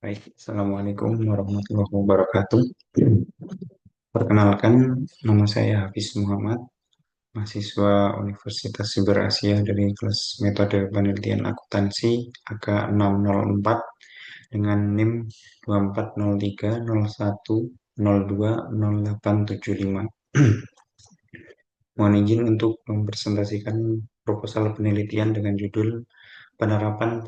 Baik, Assalamualaikum warahmatullahi wabarakatuh. Perkenalkan, nama saya Hafiz Muhammad, mahasiswa Universitas Siber Asia dari kelas Metode Penelitian Akuntansi AK 604 dengan NIM 240301020875. Mohon izin untuk mempresentasikan proposal penelitian dengan judul Penerapan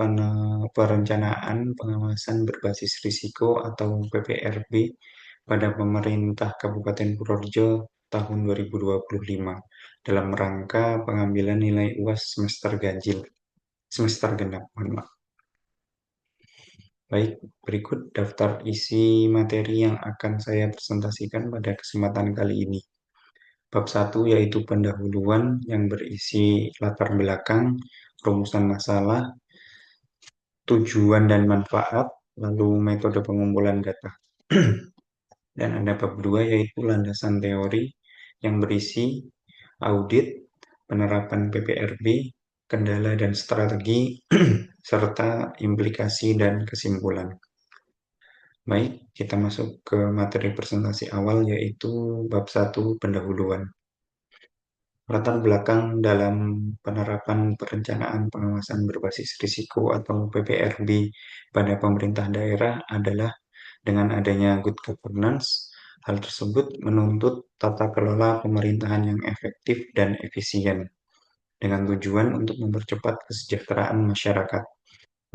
Perencanaan Pengawasan Berbasis Risiko atau PPRB pada Pemerintah Kabupaten Purworejo tahun 2025 dalam rangka pengambilan nilai UAS semester genap. Mohon maaf. Baik, berikut daftar isi materi yang akan saya presentasikan pada kesempatan kali ini. Bab 1 yaitu pendahuluan yang berisi latar belakang, rumusan masalah, tujuan dan manfaat, lalu metode pengumpulan data. Dan ada bab 2 yaitu landasan teori yang berisi audit, penerapan PPRB, kendala dan strategi, serta implikasi dan kesimpulan. Baik, kita masuk ke materi presentasi awal yaitu bab 1 pendahuluan. Latar belakang dalam penerapan perencanaan pengawasan berbasis risiko atau PPRB pada pemerintah daerah adalah dengan adanya good governance. Hal tersebut menuntut tata kelola pemerintahan yang efektif dan efisien dengan tujuan untuk mempercepat kesejahteraan masyarakat.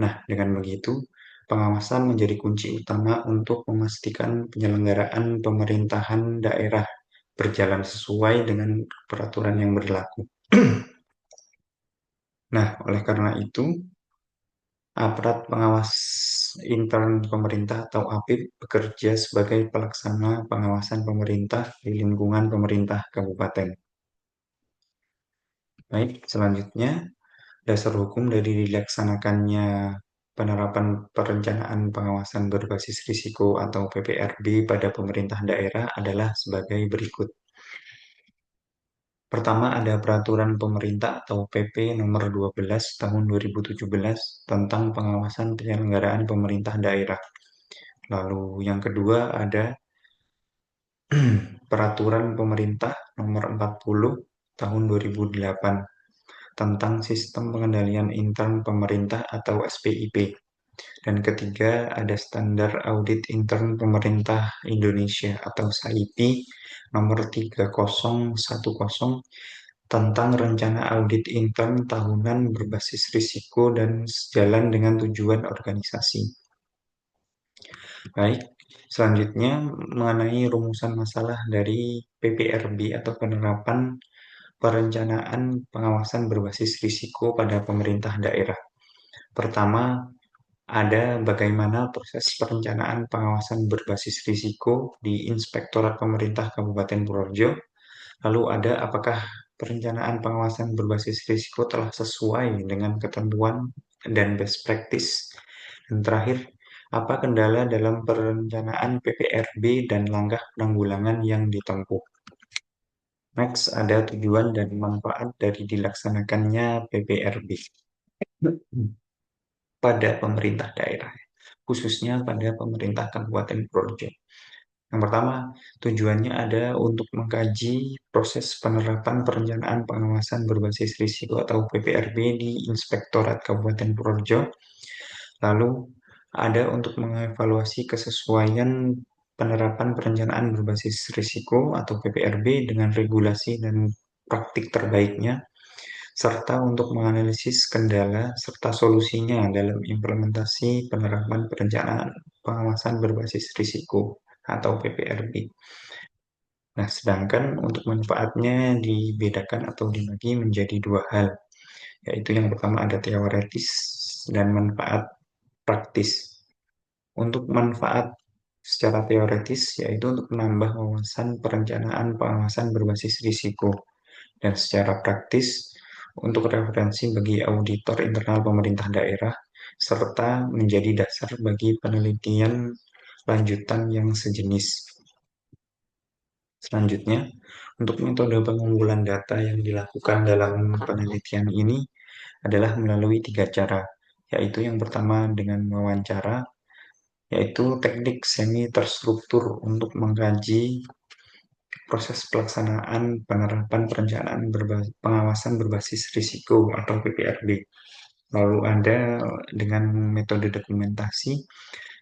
Nah, dengan begitu, pengawasan menjadi kunci utama untuk memastikan penyelenggaraan pemerintahan daerah berjalan sesuai dengan peraturan yang berlaku. Nah, oleh karena itu, aparat pengawas intern pemerintah atau APIP bekerja sebagai pelaksana pengawasan pemerintah di lingkungan pemerintah kabupaten. Baik, selanjutnya dasar hukum dari dilaksanakannya penerapan perencanaan pengawasan berbasis risiko atau PPRB pada pemerintah daerah adalah sebagai berikut. Pertama, ada peraturan pemerintah atau PP nomor 12 tahun 2017 tentang pengawasan penyelenggaraan pemerintah daerah. Lalu yang kedua ada peraturan pemerintah nomor 40 tahun 2008 tentang sistem pengendalian intern pemerintah atau SPIP. Dan ketiga, ada standar audit intern pemerintah Indonesia atau SAIP nomor 3010 tentang rencana audit intern tahunan berbasis risiko dan sejalan dengan tujuan organisasi. Baik, selanjutnya mengenai rumusan masalah dari PPRB atau penerapan perencanaan pengawasan berbasis risiko pada pemerintah daerah. Pertama, ada bagaimana proses perencanaan pengawasan berbasis risiko di Inspektorat Pemerintah Kabupaten Purworejo. Lalu ada apakah perencanaan pengawasan berbasis risiko telah sesuai dengan ketentuan dan best practice. Dan terakhir, apa kendala dalam perencanaan PPRB dan langkah penanggulangan yang ditempuh. Next, ada tujuan dan manfaat dari dilaksanakannya PPRB pada pemerintah daerah, khususnya pada pemerintah Kabupaten Purworejo. Yang pertama, tujuannya ada untuk mengkaji proses penerapan perencanaan pengawasan berbasis risiko atau PPRB di Inspektorat Kabupaten Purworejo. Lalu ada untuk mengevaluasi kesesuaian penerapan perencanaan berbasis risiko atau PPRB dengan regulasi dan praktik terbaiknya, serta untuk menganalisis kendala serta solusinya dalam implementasi penerapan perencanaan pengawasan berbasis risiko atau PPRB. Nah, sedangkan untuk manfaatnya dibedakan atau dibagi menjadi dua hal, yaitu yang pertama ada teoretis dan manfaat praktis. Untuk manfaat secara teoretis, yaitu untuk menambah wawasan perencanaan pengawasan berbasis risiko, dan secara praktis untuk referensi bagi auditor internal pemerintah daerah, serta menjadi dasar bagi penelitian lanjutan yang sejenis. Selanjutnya, untuk metode pengumpulan data yang dilakukan dalam penelitian ini adalah melalui tiga cara, yaitu yang pertama dengan wawancara, yaitu teknik semi terstruktur untuk mengkaji proses pelaksanaan penerapan perencanaan pengawasan berbasis risiko atau PPRB. Lalu ada dengan metode dokumentasi,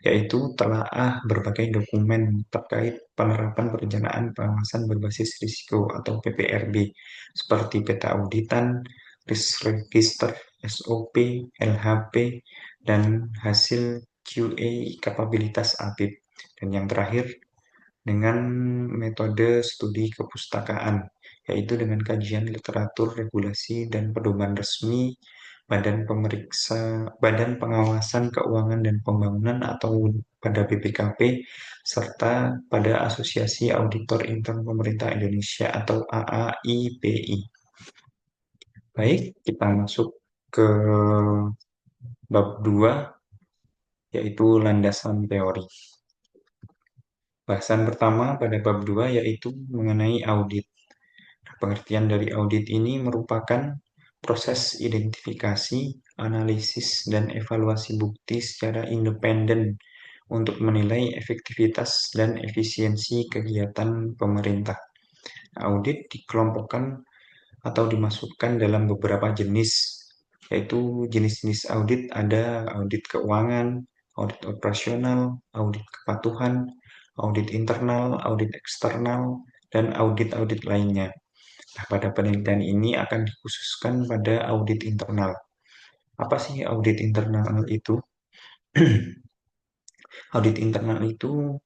yaitu telaah berbagai dokumen terkait penerapan perencanaan pengawasan berbasis risiko atau PPRB, seperti peta auditan, risk register, SOP, LHP, dan hasil QA kapabilitas audit. Dan yang terakhir, dengan metode studi kepustakaan, yaitu dengan kajian literatur, regulasi, dan pedoman resmi Badan Pengawasan Keuangan dan Pembangunan atau pada BPKP, serta pada Asosiasi Auditor Intern Pemerintah Indonesia atau AAIPI. Baik, kita masuk ke bab 2, yaitu landasan teori. Bahasan pertama pada bab 2 yaitu mengenai audit. Pengertian dari audit ini merupakan proses identifikasi, analisis, dan evaluasi bukti secara independen untuk menilai efektivitas dan efisiensi kegiatan pemerintah. Audit dikelompokkan atau dimasukkan dalam beberapa jenis, yaitu jenis-jenis audit ada audit keuangan, audit operasional, audit kepatuhan, audit internal, audit eksternal, dan audit-audit lainnya. Nah, pada penelitian ini akan dikhususkan pada audit internal. Apa sih audit internal itu? Audit internal itu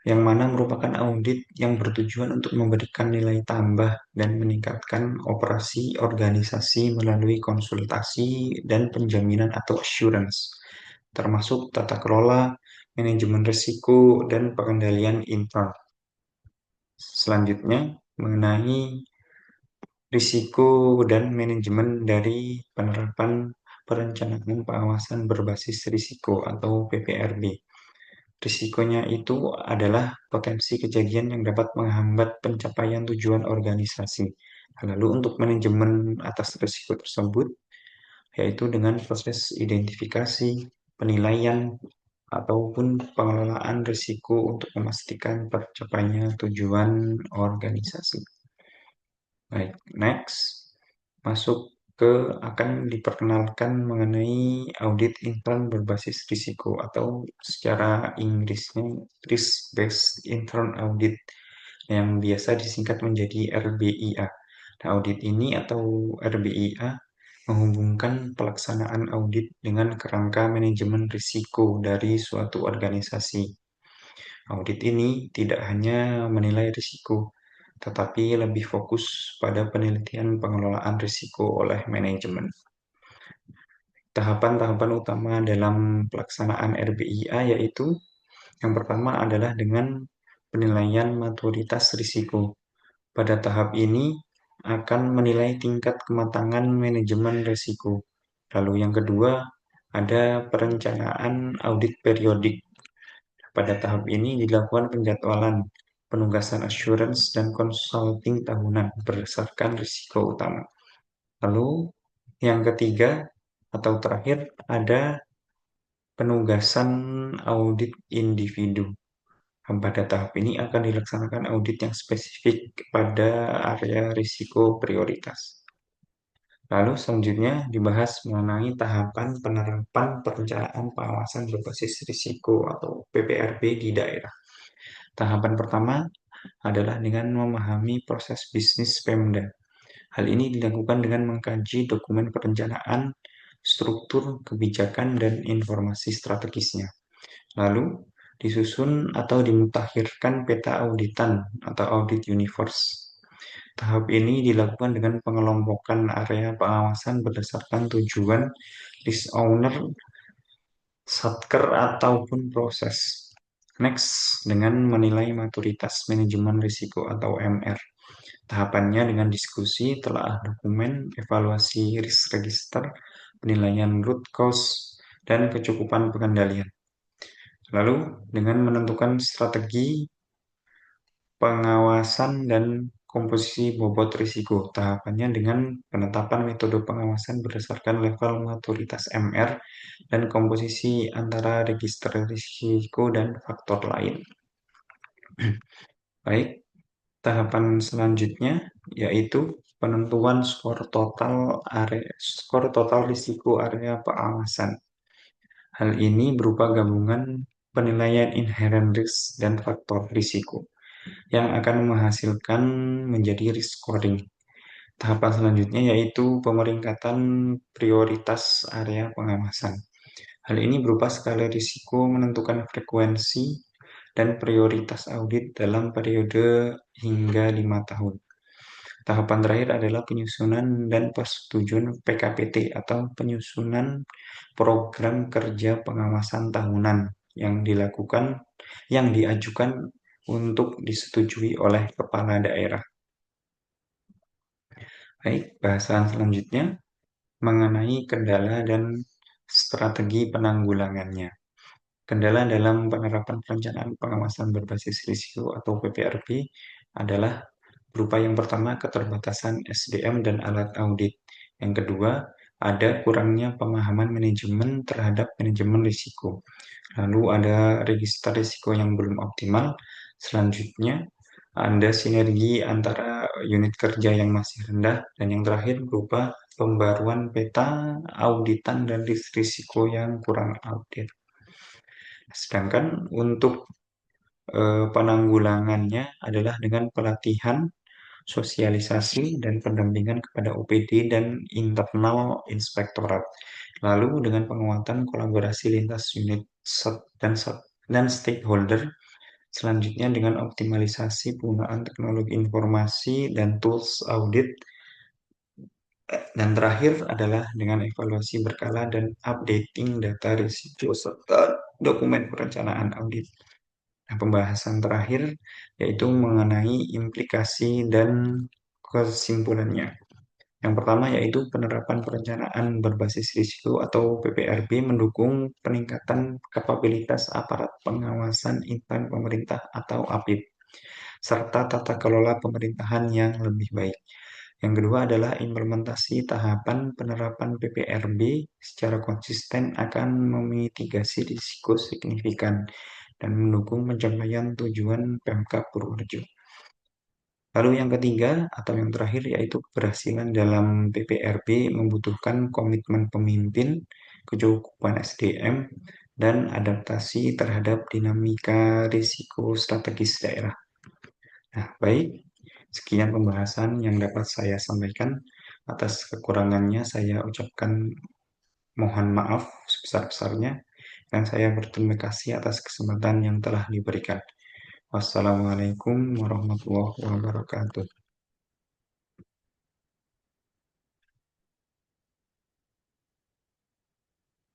yang mana merupakan audit yang bertujuan untuk memberikan nilai tambah dan meningkatkan operasi organisasi melalui konsultasi dan penjaminan atau assurance, termasuk tata kelola, manajemen risiko, dan pengendalian intern. Selanjutnya, mengenai risiko dan manajemen dari penerapan perencanaan pengawasan berbasis risiko atau PPRB. Risikonya itu adalah potensi kejadian yang dapat menghambat pencapaian tujuan organisasi. Lalu untuk manajemen atas risiko tersebut, yaitu dengan proses identifikasi, penilaian, ataupun pengelolaan risiko untuk memastikan tercapainya tujuan organisasi. Baik, next. Masuk ke akan diperkenalkan mengenai audit intern berbasis risiko atau secara Inggrisnya risk-based intern audit yang biasa disingkat menjadi RBIA. Nah, audit ini atau RBIA menghubungkan pelaksanaan audit dengan kerangka manajemen risiko dari suatu organisasi. Audit ini tidak hanya menilai risiko, tetapi lebih fokus pada penelitian pengelolaan risiko oleh manajemen. Tahapan-tahapan utama dalam pelaksanaan RBIA yaitu yang pertama adalah dengan penilaian maturitas risiko. Pada tahap ini akan menilai tingkat kematangan manajemen risiko. Lalu yang kedua ada perencanaan audit periodik. Pada tahap ini dilakukan penjadwalan, penugasan assurance, dan consulting tahunan berdasarkan risiko utama. Lalu yang ketiga atau terakhir ada penugasan audit individu. Pada tahap ini akan dilaksanakan audit yang spesifik pada area risiko prioritas. Lalu selanjutnya dibahas mengenai tahapan penerapan perencanaan pengawasan berbasis risiko atau PPRB di daerah. Tahapan pertama adalah dengan memahami proses bisnis Pemda. Hal ini dilakukan dengan mengkaji dokumen perencanaan, struktur, kebijakan, dan informasi strategisnya. Lalu, disusun atau dimutakhirkan peta auditan atau audit universe. Tahap ini dilakukan dengan pengelompokan area pengawasan berdasarkan tujuan, list owner, satker, ataupun proses. Next, dengan menilai maturitas manajemen risiko atau MR. Tahapannya dengan diskusi, telaah dokumen, evaluasi risk register, penilaian root cause, dan kecukupan pengendalian. Lalu dengan menentukan strategi pengawasan dan komposisi bobot risiko. Tahapannya dengan penetapan metode pengawasan berdasarkan level maturitas MR dan komposisi antara register risiko dan faktor lain. Baik, tahapan selanjutnya yaitu penentuan skor total risiko area pengawasan. Hal ini berupa gabungan penilaian inherent risk dan faktor risiko yang akan menghasilkan menjadi risk scoring. Tahapan selanjutnya yaitu pemeringkatan prioritas area pengawasan. Hal ini berupa skala risiko menentukan frekuensi dan prioritas audit dalam periode hingga 5 tahun. Tahapan terakhir adalah penyusunan dan persetujuan PKPT atau penyusunan program kerja pengawasan tahunan yang diajukan untuk disetujui oleh kepala daerah. Baik, bahasan selanjutnya mengenai kendala dan strategi penanggulangannya. Kendala dalam penerapan perencanaan pengawasan berbasis risiko atau PPRB adalah berupa yang pertama keterbatasan SDM dan alat audit. Yang kedua, ada kurangnya pemahaman manajemen terhadap manajemen risiko. Lalu ada register risiko yang belum optimal. Selanjutnya, ada sinergi antara unit kerja yang masih rendah. Dan yang terakhir berupa pembaruan peta, auditan, dan risiko yang kurang update. Sedangkan untuk penanggulangannya adalah dengan pelatihan, sosialisasi, dan pendampingan kepada OPD dan internal inspektorat. Lalu dengan penguatan kolaborasi lintas unit dan stakeholder. Selanjutnya dengan optimalisasi penggunaan teknologi informasi dan tools audit. Dan terakhir adalah dengan evaluasi berkala dan updating data risiko serta dokumen perencanaan audit. Nah, pembahasan terakhir yaitu mengenai implikasi dan kesimpulannya. Yang pertama yaitu penerapan perencanaan berbasis risiko atau PPRB mendukung peningkatan kapabilitas aparat pengawasan intan pemerintah atau APIP, serta tata kelola pemerintahan yang lebih baik. Yang kedua adalah implementasi tahapan penerapan PPRB secara konsisten akan memitigasi risiko signifikan dan mendukung pencapaian tujuan Pemkab Purworejo. Lalu yang ketiga atau yang terakhir yaitu keberhasilan dalam PPRB membutuhkan komitmen pemimpin, kecukupan SDM, dan adaptasi terhadap dinamika risiko strategis daerah. Nah, baik, sekian pembahasan yang dapat saya sampaikan. Atas kekurangannya saya ucapkan mohon maaf sebesar-besarnya dan saya berterima kasih atas kesempatan yang telah diberikan. Wassalamualaikum warahmatullahi wabarakatuh.